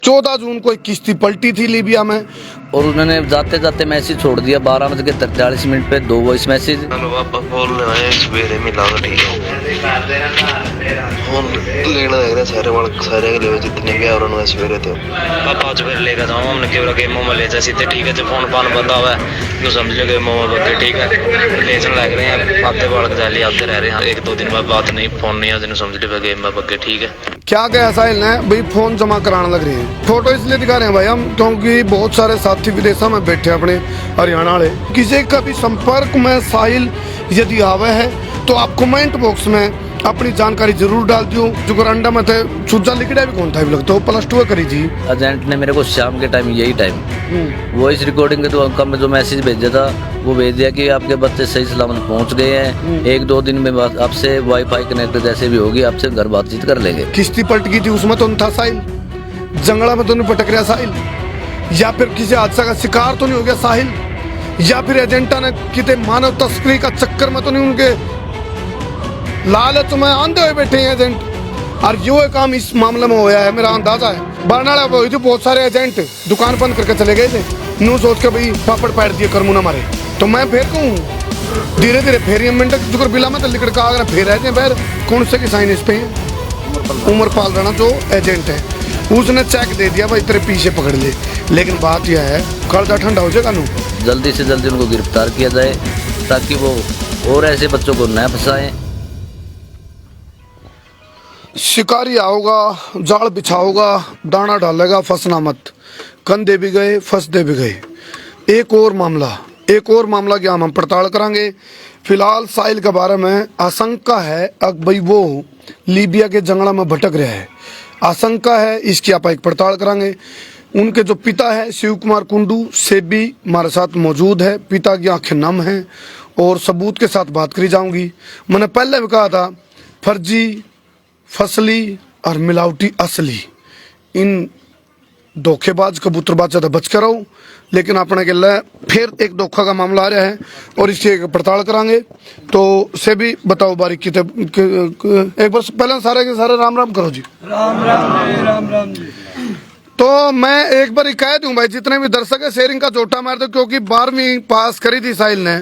14 जून को एक किश्ती पलटी थी लीबिया में और उन्होंने जाते जाते मैसेज छोड़ दिया 12:43 पे 2 वॉइस मैसेज। हेलो पापा बोल रहे हैं सवेरे मिला ठीक है फोन लेना देख रहे सारे वाले सारे के लिए जितने भी और उन्होंने सवेरे थे पापा आज फिर लेकर जाऊँ हमने केवल गेम में ले जाए सीधे ठीक है जो फोन पान बंदा हुआ है तो समझ लो गेम में बंदे ठीक है लेसन लग रहे हैं आते बालक जाली आते रह रहे हैं 1-2 दिन बाद बात नहीं फोन नहीं है समझ लो गेम में बग्गे ठीक है। क्या कहा साहिल ने भाई फोन जमा कराने लग रहे हैं। फोटो इसलिए दिखा रहे हैं भाई हम क्योंकि बहुत सारे साथी विदेशों में बैठे अपने हरियाणा वाले किसी का भी संपर्क में साहिल यदि आवे है तो आप कमेंट बॉक्स में अपनी जानकारी जरूर डाल दियो। जो गरंडा में थे छुज्जा लिखड़ा भी कौन था लगता हो +2 करी थी। एजेंट ने मेरे को शाम के टाइम यही टाइम वॉइस रिकॉर्डिंग के तो अंक में जो मैसेज भेजा था वो भेज दिया कि आपके बच्चे सही सलामत पहुंच गए हैं 1-2 दिन में आपसे वाईफाई कनेक्ट जैसे भी होगी आपसे घर बातचीत कर लेंगे। किश्ती पलट गई थी उसमें तो नहीं था साहिल, जंगला में तो नहीं पटक रहा साहिल, या फिर किसी हादसा का शिकार तो नहीं हो गया साहिल, या फिर एजेंटा ने कितने मानव तस्करी का चक्कर में तो नहीं उनके लालच में आंधे हुए बैठे हैं एजेंट। और यो काम इस मामले में होया है मेरा अंदाजा है। बरनाला हुई थी बहुत सारे एजेंट दुकान बंद करके चले गए थे नू सोच के भाई पापड़ पैर दिए करमू ना मारे तो मैं फिर कहूँ धीरे धीरे फेर मिनट जुकर बिला में तो लिकड़ का अगर फेर रहते हैं फिर कौन से की साइन इस पे उमरपाल राणा जो एजेंट है उसने चेक दे दिया भाई तेरे पीछे पकड़ ले। लेकिन बात यह है कर्जा ठंडा हो जाएगा नू जल्दी से जल्दी उनको गिरफ्तार किया जाए ताकि वो और ऐसे बच्चों को न फंसाएं। शिकारी आओगा जाल बिछाओगा दाना डालेगा फंसना मत, कंधे भी गए फंसते भी गए। एक और मामला क्या हम पड़ताल करांगे। फिलहाल साहिल के बारे में आशंका है अब भाई वो लीबिया के जंगला में भटक रहा है, आशंका है इसकी आप एक पड़ताल करांगे। उनके जो पिता है शिव कुमार कुंडू से भी हमारे साथ मौजूद है, पिता की आंखें नम हैं और सबूत के साथ बात करी जाऊंगी। मैंने पहले भी कहा था फर्जी फसली और मिलावटी असली इन धोखेबाज कबूतरबाज ज़्यादा बच कर रहो। लेकिन अपने के लिए फिर एक धोखा का मामला आ रहा है और इसकी पड़ताल करांगे। तो से भी बताओ बारीकी एक बार पहले सारे के सारे राम राम करो जी। राम राम जी। तो मैं एक बार कह दूं भाई जितने भी दर्शक है शेयरिंग का जोटा मार दो क्योंकि 12वीं पास करी थी साहिल ने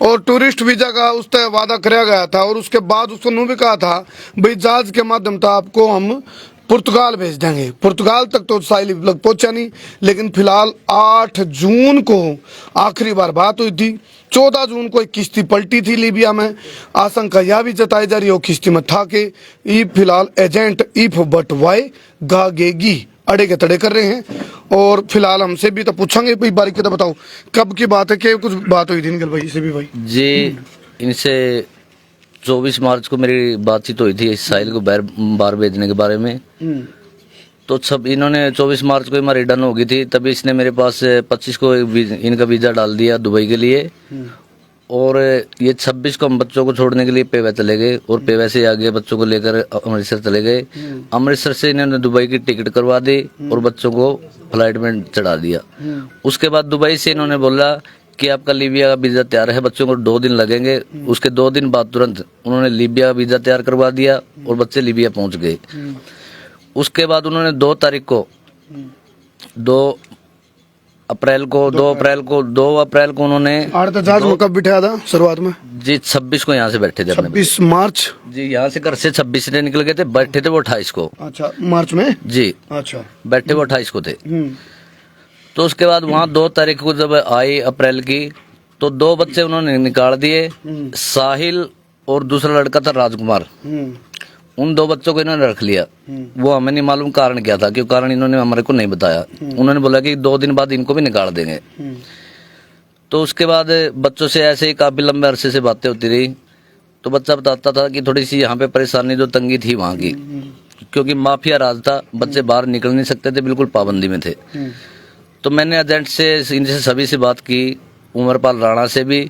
और टूरिस्ट वीजा का उस तय वादा कराया गया था और उसके बाद उसको भी कहा था भाई जहाज के माध्यम से आपको हम पुर्तगाल भेज देंगे। पुर्तगाल तक तो साहिल लग पहुंचा नहीं। लेकिन फिलहाल 8 जून को आखिरी बार बात हुई थी, 14 जून को एक किश्ती पलटी थी लीबिया में। आशंका यह भी जताई जा रही है किश्ती में था कि फिलहाल एजेंट इफ बट वाई गागेगी अड़े के तड़े कर रहे हैं। और फिलहाल हमसे भी तो पूछेंगे भाई बारीकी तो बताओ कब की बात है कि कुछ बात हुई थी निकल भाई से भी भाई जी इनसे 24 मार्च को मेरी बातचीत हुई थी साहिल को बाहर भेजने के बारे में। तो सब इन्होंने 24 मार्च को हमारी डन हो गई थी तभी इसने मेरे पास 25 को इनका वीज़ा डाल दिया दुबई के लिए और ये 26 को हम बच्चों को छोड़ने के लिए पेवा चले गए और पेवा से आगे बच्चों को लेकर अमृतसर चले गए। अमृतसर से इन्होंने दुबई की टिकट करवा दी और बच्चों को फ्लाइट में चढ़ा दिया। उसके बाद दुबई से इन्होंने बोला कि आपका लीबिया का वीज़ा तैयार है, बच्चों को 2 दिन लगेंगे। उसके 2 दिन बाद तुरंत उन्होंने लीबिया का वीज़ा तैयार करवा दिया और बच्चे लीबिया पहुंच गए। उसके बाद उन्होंने 2 अप्रैल को उन्होंने जहाज में कब बिठाया था शुरुआत में जी 26 को यहाँ से बैठे थे 26 मार्च जी यहाँ से घर से 26 से निकल गए थे, बैठे थे वो 28 को। अच्छा मार्च में जी अच्छा बैठे वो 28 को थे। तो उसके बाद वहाँ 2 तारीख को जब आई अप्रैल की तो 2 बच्चे उन्होंने निकाल दिए, साहिल और दूसरा लड़का था राजकुमार। उन 2 बच्चों को इन्होंने रख लिया। वो हमें नहीं मालूम कारण क्या था, क्यों कारण इन्होंने हमारे को नहीं बताया। उन्होंने बोला कि 2 दिन बाद इनको भी निकाल देंगे। तो उसके बाद बच्चों से ऐसे ही काफी लंबे अरसे से बातें होती रही। तो बच्चा बताता था कि थोड़ी सी यहाँ पे परेशानी जो तंगी थी वहाँ की, क्योंकि माफिया राज था, बच्चे बाहर निकल नहीं सकते थे, बिल्कुल पाबंदी में थे। तो मैंने एजेंट से इनसे सभी से बात की, उमरपाल राणा से भी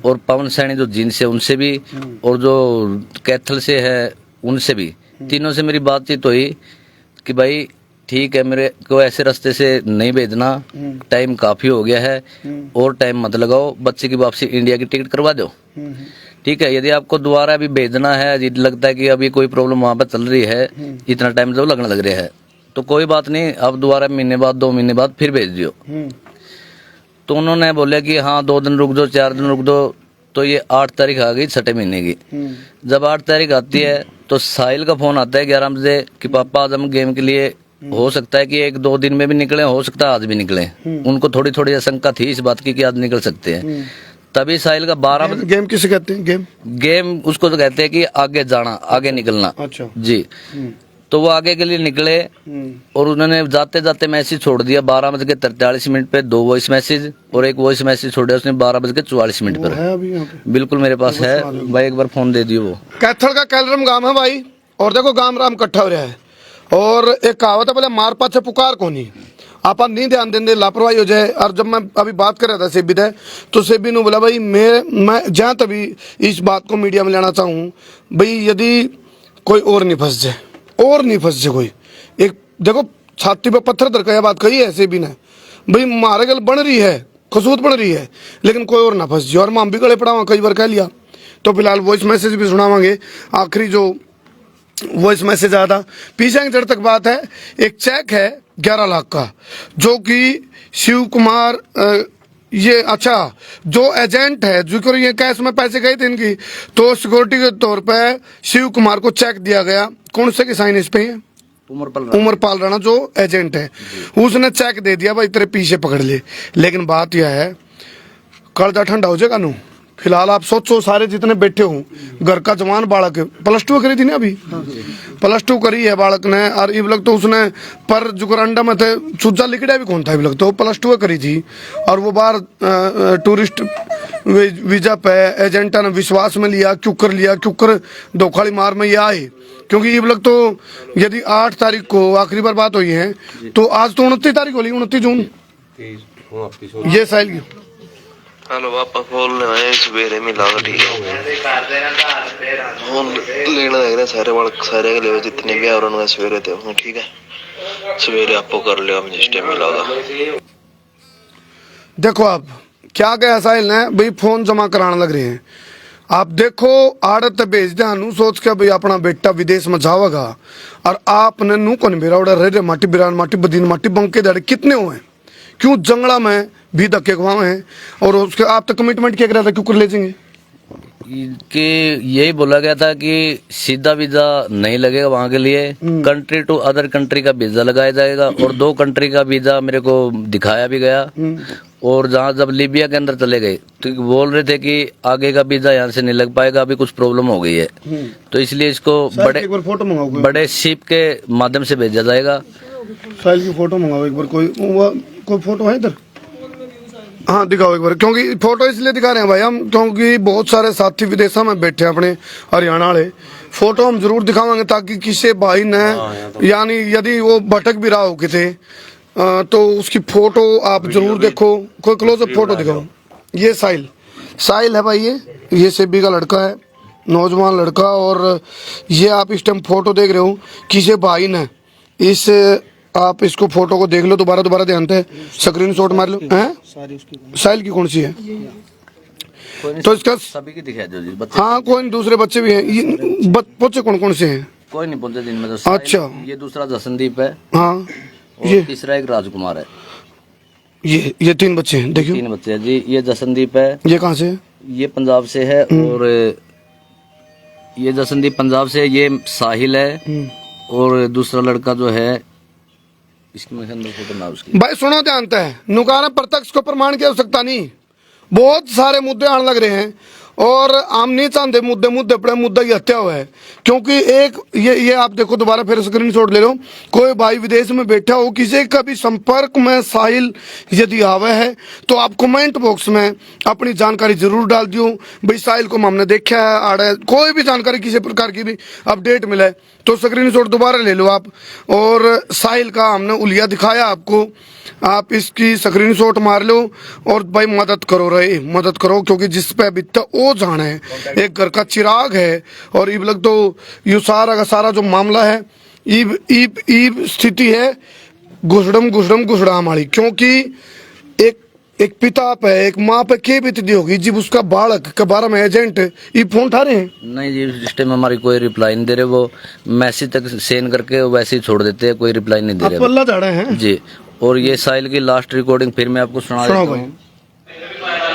और पवन सैनी जो जींद से उनसे भी और जो कैथल से है उनसे भी, तीनों से मेरी बातचीत हुई कि भाई ठीक है मेरे को ऐसे रास्ते से नहीं भेजना, टाइम काफ़ी हो गया है और टाइम मत लगाओ, बच्चे की वापसी इंडिया की टिकट करवा दो। ठीक है, यदि आपको दोबारा अभी भेजना है, यदि लगता है कि अभी कोई प्रॉब्लम वहाँ पर चल रही है, इतना टाइम जब लगने लग रहा है तो कोई बात नहीं, अब दोबारा महीने बाद 2 महीने बाद फिर भेज दियो। तो उन्होंने बोले कि हाँ 2 दिन रुक दो, 4 दिन रुक दो। तो ये 8 तारीख आ गई 6ठे महीने की। जब 8 तारीख आती है तो साहिल का फोन आता है 11 बजे कि पापा आज हम गेम के लिए, हो सकता है कि 1-2 दिन में भी निकले, हो सकता है आज भी निकले। उनको थोड़ी थोड़ी आशंका थी इस बात की कि आज निकल सकते हैं। तभी साहिल का 12 बजे, गेम किसे कहते हैं? गेम उसको तो कहते हैं कि आगे जाना, आगे निकलना। अच्छा जी। तो वो आगे के लिए निकले और उन्होंने जाते जाते मैसेज छोड़ दिया 12:43 पे, 2 वॉइस मैसेज और 1 वॉइस मैसेज छोड़ा उसने 12:44 पर। है अभी यहाँ पे? बिल्कुल मेरे पास है भाई, एक बार फोन दे दियो। वो कैथल का कैलरम गांव है भाई, और देखो गांव राम इकट्ठा हो रहा है। और एक कहावत है, बोले मार पाछे पुकार कोनी। आप नहीं ध्यान देंगे, लापरवाही हो जाए। और जब मैं अभी बात कर रहा था सेबी दे, तो सेबी ने बोला भाई मैं जहाँ तभी इस बात को मीडिया में लाना चाहूँ भाई, यदि कोई और नहीं फंस जाए, और नहीं फंस जाए कोई। एक देखो छाती पे पत्थर धर के बात कही है सेबी ने, भाई मारे गल बन रही है, खसूत बन रही है, लेकिन कोई और ना फंस जाए। और माम भी गले पड़ा कई बार कह लिया। तो फिलहाल वॉइस मैसेज भी सुनावांगे। आखिरी जो वॉइस मैसेज आया था, पीछे जड़ तक बात है, एक चेक है 11 लाख का, जो कि शिव कुमार ये अच्छा जो एजेंट है, जो ये कैश में पैसे गए थे इनकी, तो सिक्योरिटी के तौर पे शिव कुमार को चेक दिया गया। कौन से की साइन इस पे है? उमरपाल राणा जो एजेंट है, उसने चेक दे दिया भाई तेरे पीछे पकड़ ले। लेकिन बात यह है, कर्जा ठंडा हो जाएगा नू। फिलहाल आप सोचो, सारे जितने बैठे हो, घर का जवान बालक है, +2 करी थी ना अभी, +2 करी है बालक ने। और इब लग तो उसने पर जुगरांडा में थे चूजा लिखड़ा भी कौन था, इब लग तो +2 करी थी। और वो बाहर टूरिस्ट वीजा पे एजेंटा ने विश्वास में लिया, क्यों कर लिया, क्यों कर धोखाड़ी मार में ये आए। क्योंकि इब लग तो यदि 8 तारीख को आखिरी बार बात हुई है, तो आज तो 29 तारीख होली, 29 जून ये साइल की। हेलो पापा फोन ले सवेरे मिला था, ठीक है फोन लेना देख रहे सारे के लिए जितने भी और उनका सवेरे थे, ठीक है सवेरे आपको कर लिया जिस टाइम मिला था। देखो आप क्या गया साहिल ने भाई, फोन जमा कराने लग रहे हैं। आप देखो आड़त भेज दे हनु सोच के भाई अपना बेटा विदेश में जावेगा, और आपने नू कौन बेरा उड़ा रे माटी बिरान माटी बदीन माटी बंके दड़े कितने हुए, क्यों जंगला में भी धक्के खुआए हैं। और उसके आप तो कमिटमेंट क्या कर रहा था, क्यों कर ले जाएंगे कि यही बोला गया था कि सीधा वीजा नहीं लगेगा वहाँ के लिए, कंट्री टू अदर कंट्री का वीजा लगाया जाएगा। और 2 कंट्री का वीजा मेरे को दिखाया भी गया। और जहाँ जब लीबिया के अंदर चले गए तो बोल रहे थे कि आगे का वीजा यहाँ से नहीं लग पाएगा, अभी कुछ प्रॉब्लम हो गई है, तो इसलिए इसको बड़े शिप के माध्यम से भेजा जाएगा। साहिल की फोटो मंगाओ एक बार, कोई फोटो है इधर? हाँ दिखाओ एक बार, क्योंकि फोटो इसलिए दिखा रहे हैं भाई हम, क्योंकि बहुत सारे साथी विदेशों में बैठे हैं अपने हरियाणा वाले। फोटो हम जरूर दिखावांगे ताकि किसी भाई ने, यानी यदि वो भटक भी रहा हो किसे, तो उसकी फोटो आप जरूर देखो। कोई क्लोजअप फोटो दिखाओ। ये साहिल है भाई, ये सेबी का लड़का है, नौजवान लड़का। और ये आप इस टाइम फोटो देख रहे हो, किसी भाई ने इस, आप इसको फोटो को देख लो दोबारा ध्यान से, स्क्रीनशॉट मार लो। हैं साहिल की कौन सी है? तो इसका सभी की दिखाई दो जी बच्चे। हाँ कोई दूसरे बच्चे भी हैं, ये बच्चे कौन से हैं? कोई नहीं पहुंचे दिन में तो। अच्छा ये दूसरा जसनदीप है। हाँ और ये तीसरा एक राजकुमार है। ये 3 बच्चे हैं, देखियो 3 बच्चे हैं जी। ये जसनदीप है। ये कहाँ से है? ये पंजाब से है। और ये जसनदीप पंजाब से, ये साहिल है। और दूसरा लड़का जो है, इसकी मैं अंदर फोटो ना उसकी। भाई सुनो ध्यान है, नुकारा प्रत्यक्ष को प्रमाण की आवश्यकता नहीं, बहुत सारे मुद्दे आने लग रहे हैं। और आम नहीं चाहते मुद्दे पड़े, मुद्दा की हत्या हुआ है। क्योंकि एक ये आप देखो, दोबारा फिर स्क्रीनशॉट ले लो। कोई भाई विदेश में बैठा हो, किसी का भी संपर्क में साहिल यदि आवे है, तो आप कमेंट बॉक्स में अपनी जानकारी जरूर डाल दियो। भाई साहिल को हमने देखा है, आड़ा कोई भी जानकारी किसी प्रकार की भी अपडेट मिले तो स्क्रीनशॉट दोबारा ले लो आप। और साहिल का हमने उलिया दिखाया आपको, आप इसकी स्क्रीनशॉट मार लो और भाई मदद करो, क्योंकि जिस पे बीतता वो जाने है। एक घर का चिराग है। और इब लग तो यू सारा का सारा जो मामला है, ईब स्थिति है घुसड़म वाली। क्योंकि एक एक पिता पे एक माँ पे के बीतती होगी जब उसका बालक के बारे में एजेंट ये फोन उठा रहे हैं। नहीं जी, इस टाइम हमारी कोई रिप्लाई नहीं दे रहे, वो मैसेज तक सेंड करके वैसे ही छोड़ देते हैं, कोई रिप्लाई नहीं दे आप रहे पल्ला झाड़े हैं जी। और ये साहिल की लास्ट रिकॉर्डिंग फिर मैं आपको सुना सुनाओ देता भाई। हूँ।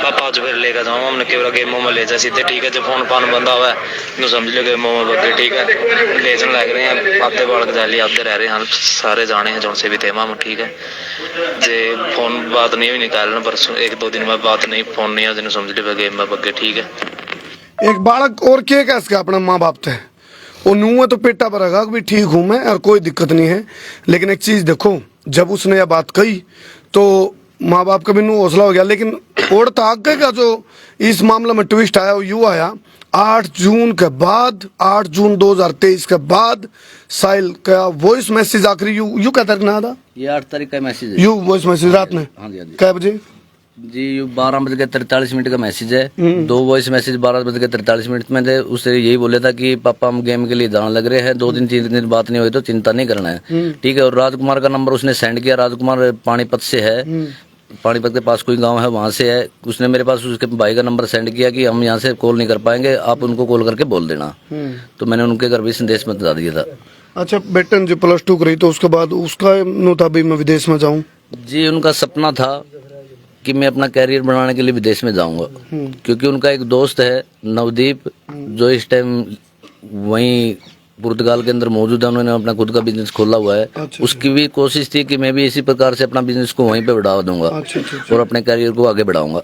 पापा आज फिर लेकर जाऊँ हमने केवल गेमों में ले जा सीधे ठीक है, जो फोन पान बंदा हुआ है यूँ समझ लो गेमों में बगे ठीक है, लेजन लग रहे हैं आते बालक जाली आते रह रहे हैं सारे जाने हैं जो से भी थे माम ठीक है जे फोन बात नहीं हुई निकालना परसों 1-2 दिन बाद बात नहीं फोन नहीं है जिन्हें समझ लो गेम में बगे ठीक है। एक बालक और के कैसे अपने माँ बाप थे वो नू है तो पेटा पर रखा कि भी ठीक हूं मैं और कोई दिक्कत नहीं है। लेकिन एक चीज देखो, जब उसने यह बात कही तो माँ बाप का भी नू हौसला हो गया। लेकिन और आगे का जो इस मामले में ट्विस्ट आया वो यूं आया 8 जून के बाद, 8 जून 2023 के बाद साहिल का वॉइस मैसेज आखिरी यू क्या तारीख ना था, ये 8 तारीख का मैसेज है यू वॉइस मैसेज रात में हाँ जी, हाँ जी। कै बजे जी, ये 12:43 का मैसेज है। 2 वॉइस मैसेज 12:43 में थे। उससे यही बोले था कि पापा हम गेम के लिए जाने लग रहे हैं, 2-3 दिन बात नहीं हुई तो चिंता नहीं करना है ठीक है। और राजकुमार का नंबर उसने सेंड किया, राजकुमार पानीपत से है, पानीपत के पास कोई गांव है वहां से है। उसने मेरे पास उसके भाई का नंबर सेंड किया कि हम यहाँ से कॉल नहीं कर पाएंगे, आप उनको कॉल करके बोल देना। तो मैंने उनके घर भी संदेश में बता दिया था। अच्छा बेटन जो +2 करी तो उसके बाद उसका नो था भी मैं विदेश में जाऊं। जी, उनका सपना था कि मैं अपना कैरियर बनाने के लिए विदेश में जाऊंगा, क्योंकि उनका एक दोस्त है नवदीप जो इस टाइम वहीं पुर्तगाल के अंदर मौजूद है। उन्होंने अपना खुद का बिजनेस खोला हुआ है। अच्छा। उसकी भी कोशिश थी कि मैं भी इसी प्रकार से अपना बिजनेस को वहीं पे बढ़ावा दूंगा अच्छा। और अपने कैरियर को आगे बढ़ाऊंगा।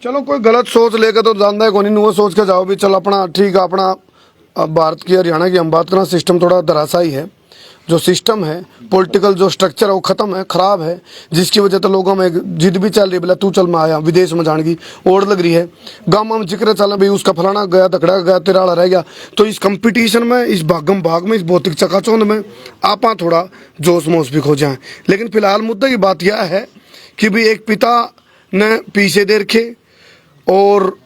चलो कोई गलत सोच लेकर तो जानता है कौन, वो सोच के जाओ भी चल अपना ठीक है अपना। अब भारत की हरियाणा की हम बात करना, सिस्टम थोड़ा धराशायी है। जो सिस्टम है पॉलिटिकल जो स्ट्रक्चर है वो खत्म है, खराब है, जिसकी वजह से लोगों में जिद भी चल रही है बोला तू चल मैं आया विदेश में जाने की ओढ़ लग रही है। गाँव में जिक्र चल भाई उसका फलाना गया तकड़ा गया तेरा रह गया। तो इस कंपटीशन में, इस भागम भाग में, इस भौतिक चकाचौंध में आप थोड़ा जोश मोश भी खो जाए। लेकिन फिलहाल मुद्दा की बात यह है कि भाई एक पिता ने पीछे दे रखे और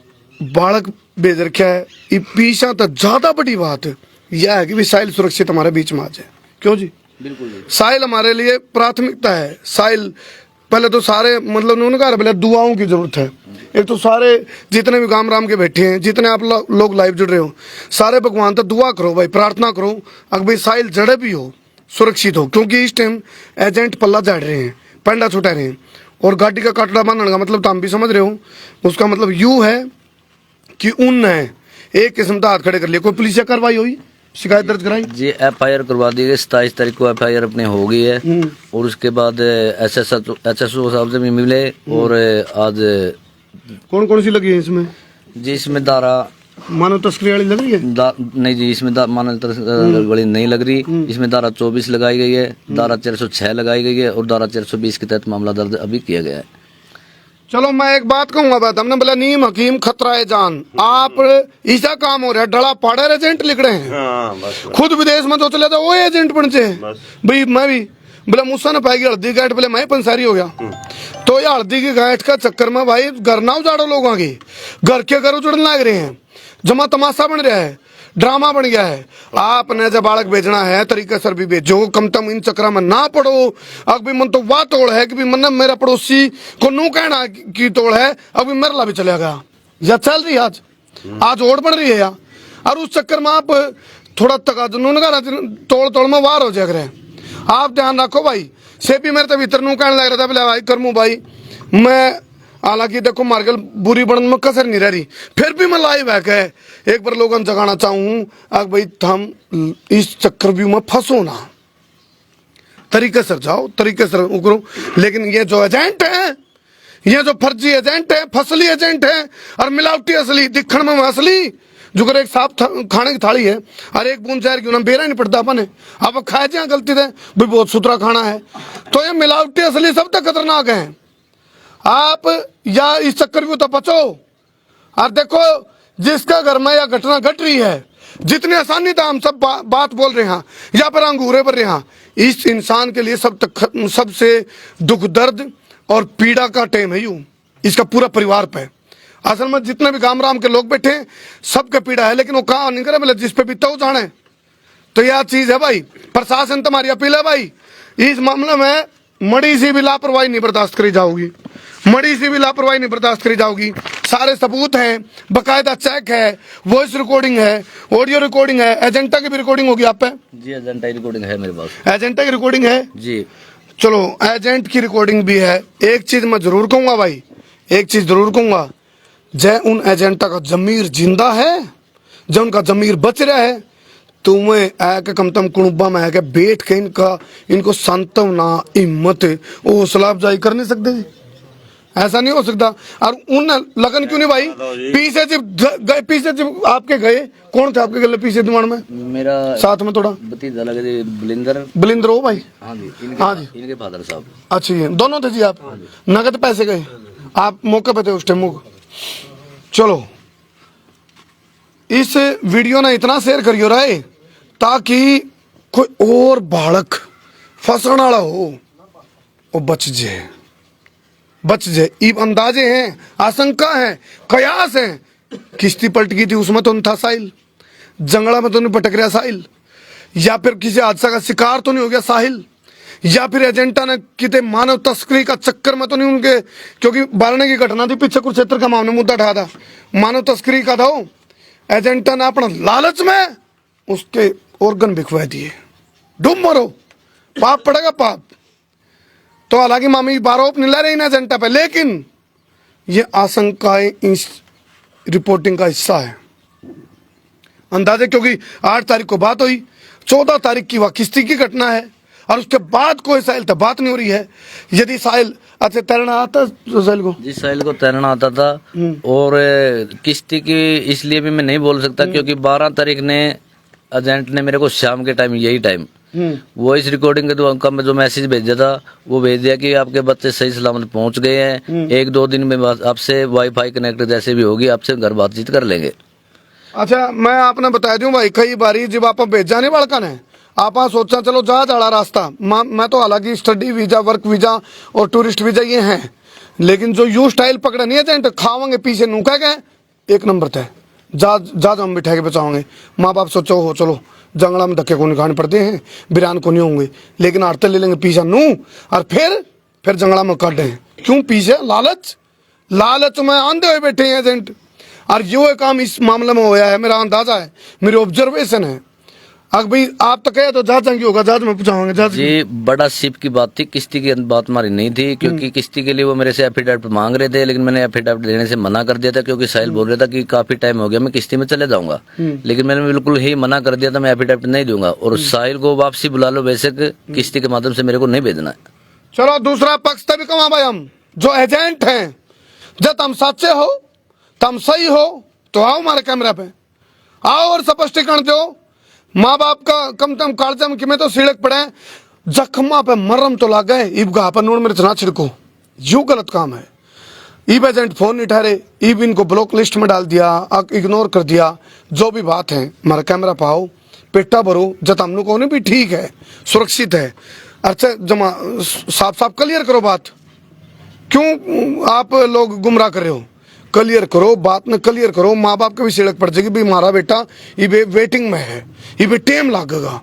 बालक भेज रखा है। ये पीछा तो ज्यादा बड़ी बात यह है कि भी साहिल सुरक्षित हमारे बीच में आ जाए। क्यों जी? बिल्कुल। साहिल हमारे लिए प्राथमिकता है। साहिल पहले तो सारे मतलब उन्होंने कहा पहले दुआओं की जरूरत है। एक तो सारे जितने भी गाम राम के बैठे हैं, जितने आप लोग लाइव जुड़ रहे हो, सारे भगवान तो दुआ करो भाई, प्रार्थना करो अगर भाई साहिल जड़े भी हो सुरक्षित हो। क्योंकि इस टाइम एजेंट पल्ला झाड़ रहे हैं, पंडा छुटा रहे हैं और गाड़ी का काटड़ा बांधने का मतलब तो हम भी समझ रहे हो। उसका मतलब यू है कि उन है एक किस्म का हाथ खड़े कर लिया। कोई पुलिस कार्रवाई हुई, शिकायत दर्ज कराई जी, FIR करवा दी गई। 27 तारीख को FIR अपने हो गई है। और उसके बाद SSO साहब से भी मिले। और आज कौन कौन सी लगी है इसमें? जी, इसमें धारा मानव तस्करी वाली लग रही है? नहीं जी, इसमें मानव तस्करी नहीं लग रही। इसमें धारा 24 लगाई गई है, धारा 406 लगाई गई है और धारा 420 के तहत मामला दर्ज अभी किया गया है। चलो मैं एक बात कहूंगा बात, हमने बोला नीम हकीम खतरा है जान। आप ऐसा काम हो रहा है, डला पाड़ा एजेंट लिख रहे हैं। खुद विदेश में तो चले तो वो एजेंट बन से भाई। मैं भी बोला मूसा ने पाएगी हल्दी गांठ, बोले मैं पंसारी हो गया। तो ये हल्दी की गांठ का चक्कर में भाई घर ना उजाड़ो लोगों की, घर के घर उजड़ने लग रहे हैं। जमा तमाशा बन रहा है, ड्रामा बन गया है। आपने जब बालक भेजना है तरीके से भी भेजो, कम तम इन चक्र में ना पड़ो। अब भी मन तो वाह तोड़ है कि भी मन मेरा पड़ोसी को नू कहना की तोड़ है, अब भी मेरे ला भी चला गया या चल रही आज ओढ़ बढ़ रही है या। और उस चक्कर में आप थोड़ा तका तोड़ तोड़ में वार हो जाए रहे। आप ध्यान रखो भाई। से भी मेरे तो भीतर नू कहने लग रहा था बोले भाई करमू भाई मैं, हालांकि देखो मार्गल बुरी बनने में कसर नहीं रह रही, फिर भी मैं लाइव है एक बार लोगों ने जगाना चाहूँ अब भाई हम इस चक्रव्यूह में फंसो ना, तरीके से जाओ, तरीके से उकरो। लेकिन ये जो एजेंट है, ये जो फर्जी एजेंट है, फसली एजेंट है और मिलावटी असली दिखण में असली जो कर एक साफ खाने की थाली है और एक बूंद जहर क्यों ना बेरा नहीं पड़ता अपन अब खाए जाए गलती से भाई बहुत सुथरा खाना है। तो ये मिलावटी असली सब तक खतरनाक है। आप या इस चक्कर में तो बचो। और देखो जिसका घर में यह घटना घट रही है, जितनी आसानी था हम सब बात बोल रहे हैं या पर अंगूरे पर रहे हैं, इस इंसान के लिए सबसे दुख दर्द और पीड़ा का टाइम है यूं इसका पूरा परिवार पे। असल में जितने भी गाम राम के लोग बैठे हैं सबके पीड़ा है, लेकिन वो कहा नहीं करे बोले जिस पे बीता वो जाने। तो यह चीज है भाई, प्रशासन तुम्हारी अपील है भाई, इस मामले में मड़ी सी भी लापरवाही नहीं बर्दाश्त करी जाओगी। मड़ी सी भी लापरवाही नहीं बर्दाश्त करी जाओगी। सारे सबूत हैं, बकायदा चेक है, वॉइस रिकॉर्डिंग है, ऑडियो रिकॉर्डिंग है, एजेंटा की भी रिकॉर्डिंग होगी आप पे। जी एजेंटा रिकॉर्डिंग है मेरे पास। एजेंटा की रिकॉर्डिंग है जी चलो, एजेंट की रिकॉर्डिंग भी है। एक चीज मैं जरूर कहूंगा भाई, एक चीज जरूर कहूंगा, जय उन एजेंटा का जमीर जिंदा है, जय उनका जमीर बच रहा है, तुम्हें के कम तम कुणुबा में आके बैठ के इनको सांत्वना, हिम्मत, हौसला अफजाई कर नहीं सकते जी? ऐसा नहीं हो सकता। और उन लगन क्यों नहीं भाई? पीछे जब गए, पीछे जब आपके गए, कौन थे आपके गले पीछे दिमाग में? मेरा साथ में थोड़ा भतीजा लगे जी, बलिंदर हो भाई। हाँ जी हाँ जी, इनके फादर साहब। अच्छा ये दोनों थे जी। आप नगद पैसे गए, आप मौके पे थे उस टाइम? चलो, इस वीडियो ने इतना शेयर करियो रहे ताकि कोई और बालक फसण वाला हो वो बच जाए, बच जाए। इब अंदाजे हैं, आशंका है, कयास है। किश्ती पलट गई थी, उसमें तो नहीं था साहिल? जंगला में तो नहीं भटक रहा साहिल? या फिर किसी हादसा का शिकार तो नहीं हो गया साहिल? या फिर एजेंटा ने कितने मानव तस्करी का चक्कर में तो नहीं उनके, क्योंकि बारने की घटना थी, पीछे कुरुक्षेत्र का मामला मुद्दा उठाया था, मानव तस्करी का था। एजेंटा ने अपना लालच में उसके ऑर्गन बिकवा दिए। डूब मरो, पाप पड़ेगा पाप। तो हालांकि मामी आरोप नहीं ला रही ना एजेंटा पे, लेकिन ये आशंकाएं इस रिपोर्टिंग का हिस्सा है अंदाजे। क्योंकि 8 तारीख को बात हुई, 14 तारीख की वह किश्ती की घटना है, और उसके बाद कोई साहिल तक बात नहीं हो रही है। यदि साहिल अच्छा तैरना आता तो साहिल को, जी साहिल को तैरना आता था। और किश्ती की इसलिए भी मैं नहीं बोल सकता क्योंकि 12 तारीख ने एजेंट ने मेरे को शाम के टाइम, यही टाइम, वो इस रिकॉर्डिंग के द्वारा मैं जो मैसेज भेजा था वो भेज दिया कि आपके बच्चे सही सलामत पहुंच गए हैं, 1-2 दिन में आपसे वाईफाई कनेक्ट जैसे भी होगी आपसे घर बातचीत कर लेंगे। अच्छा मैं आपने बता दूं भाई, कई बारी जब आप भेजा नहीं बड़का ने, आप सोचा चलो जहाज वाला रास्ता, मैं तो हालांकि स्टडी वीजा, वर्क वीजा और टूरिस्ट वीजा ये हैं, लेकिन जो यू स्टाइल पकड़ा नहीं है एजेंट, खावांगे पीछे नूका गए, एक नंबर थे जहाज हम बिठा के बचाओगे। माँ बाप सोचो हो चलो जंगला में धक्के को नहीं खाने पड़ते हैं, बिरान को नहीं होंगे, लेकिन आड़ते ले लेंगे पीछे नू, और फिर जंगला में काट दें। क्यों? पीछे लालच, लालच में आंधे हुए बैठे हैं एजेंट। और ये काम इस मामले में होया है, मेरा अंदाजा है, मेरी ऑब्जर्वेशन है। अगर भाई आप तो कहे तो जहाज की होगा, जहाज में पहुंचाओगे जहाज जी। बड़ा शिप की बात थी, किश्ती की बात हमारी नहीं थी, क्योंकि किश्ती के लिए वो मेरे से एफिडेविट मांग रहे थे, लेकिन मैंने एफिडेविट देने से मना कर दिया था क्योंकि साहिल बोल रहा था कि काफी टाइम हो गया मैं किश्ती में चले जाऊंगा, लेकिन मैंने बिल्कुल ही मना कर दिया था, मैं एफिडेविट नहीं दूंगा। और साहिल को वापसी बुला लो, बेशक किश्ती के माध्यम से मेरे को नहीं भेजना है। चलो दूसरा पक्ष तभी कमा भाई, हम जो एजेंट हैं, जब तुम सच्चे हो, तुम सही हो तो आओ हमारे कैमरा पे आओ और स्पष्टीकरण दो। माँ बाप का कम तम कालचम कि में तो सिड़क पड़े, जख्मा पे मरम तो लाग गए, ईब घा पर नून मिर्च ना छिड़को, यू गलत काम है। ईब एजेंट फोन नहीं ठहरे, ईब इनको ब्लॉक लिस्ट में डाल दिया, इग्नोर कर दिया। जो भी बात है हमारा कैमरा पाओ, पेटा भरो, जब हमने को भी ठीक है, सुरक्षित है। अच्छा जमा साफ साफ क्लियर करो बात, क्यों आप लोग गुमराह कर रहे हो? क्लियर करो बात में, क्लियर करो। माँ बाप के भी सिड़क पड़ जाएगी भी, हमारा बेटा ये वेटिंग में है, ये टाइम लगेगा,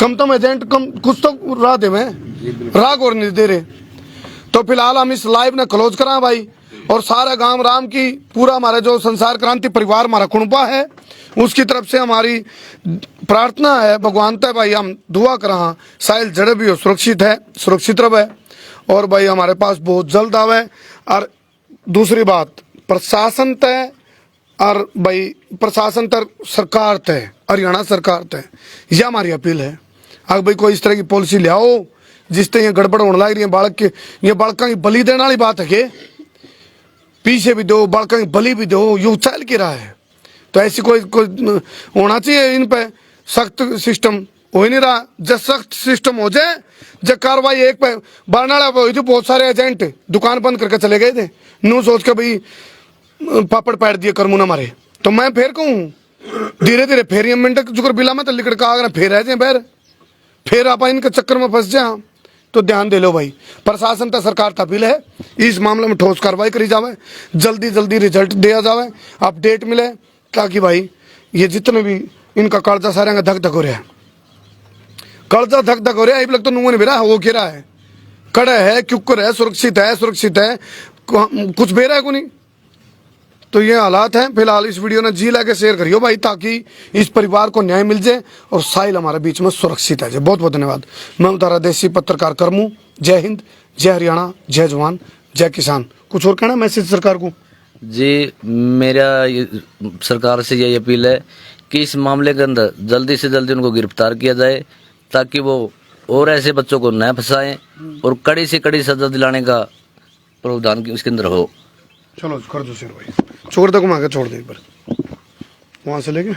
कम तो एजेंट कम कुछ तो राह दे में राग और नहीं दे रहे। तो फिलहाल हम इस लाइव ने क्लोज करा भाई, और सारा गांव राम की, पूरा हमारा जो संसार क्रांति परिवार हमारा कुणबा है, उसकी तरफ से हमारी प्रार्थना है भगवान तक भाई, हम दुआ करा साहिल जड़े भी हो सुरक्षित है, सुरक्षित रहे, और भाई हमारे पास बहुत जल्द आवे। और दूसरी बात, प्रशासन तय और भाई प्रशासन तक सरकार तय, हरियाणा सरकार तय, यह हमारी अपील है। अगर भाई कोई इस तरह की पॉलिसी ले आओ जिससे ये गड़बड़ होने लग रही है, बालक के ये बालका की बलि देने वाली बात है कि पीछे भी दो, बालका की बलि भी दो, यू चल के रहा है। तो ऐसी कोई होना चाहिए इन पे सख्त सिस्टम, हो ही नहीं रहा। जब सख्त सिस्टम हो जाए, जब कार्रवाई एक पे बरनाला हुई थी, बहुत सारे एजेंट दुकान बंद करके चले गए थे, नू सोच के भाई पापड़ पैर दिए करमू ना मारे। तो मैं फिर कहूँ धीरे धीरे फिर ये मिनट जुकर बिला में तो लिकड़ का आगरा फिर रह जाए, फिर आप इनके चक्कर में फंस जाए। तो ध्यान दे लो भाई, प्रशासन तक सरकार तक अपील है, इस मामले में ठोस कार्रवाई करी जावे, जल्दी जल्दी रिजल्ट दिया जावे, अपडेट मिले, ताकि भाई ये जितने भी इनका कर्जा सारे धक धक हो रहा है, कर्जा धक धक हो रहा है। अब लग तो नूंह नहीं बेरा हो क्या रहा है, कड़ा है, क्युकर है, सुरक्षित है, सुरक्षित है। कुछ बेरा है को नहीं। तो ये हालात हैं। फिलहाल इस वीडियो ने जी लाके शेयर करियो भाई, ताकि इस परिवार को न्याय मिल जाए और साहिल हमारे बीच में सुरक्षित है। बहुत बहुत धन्यवाद। मैं उतारा देसी पत्रकार करमू। जय हिंद, जय हरियाणा, जय जवान, जय किसान। कुछ और कहना मैसेज सरकार को? जी, मेरा सरकार से यही अपील है कि इस मामले के अंदर जल्दी से जल्दी उनको गिरफ्तार किया जाए, ताकि वो और ऐसे बच्चों को न फंसाएं और कड़ी से कड़ी सजा दिलाने का प्रावधान इसके अंदर हो। चलो कर दो शेर भाई, छोड़ दो, घुमा के छोड़ दे एक बार वहां से लेके।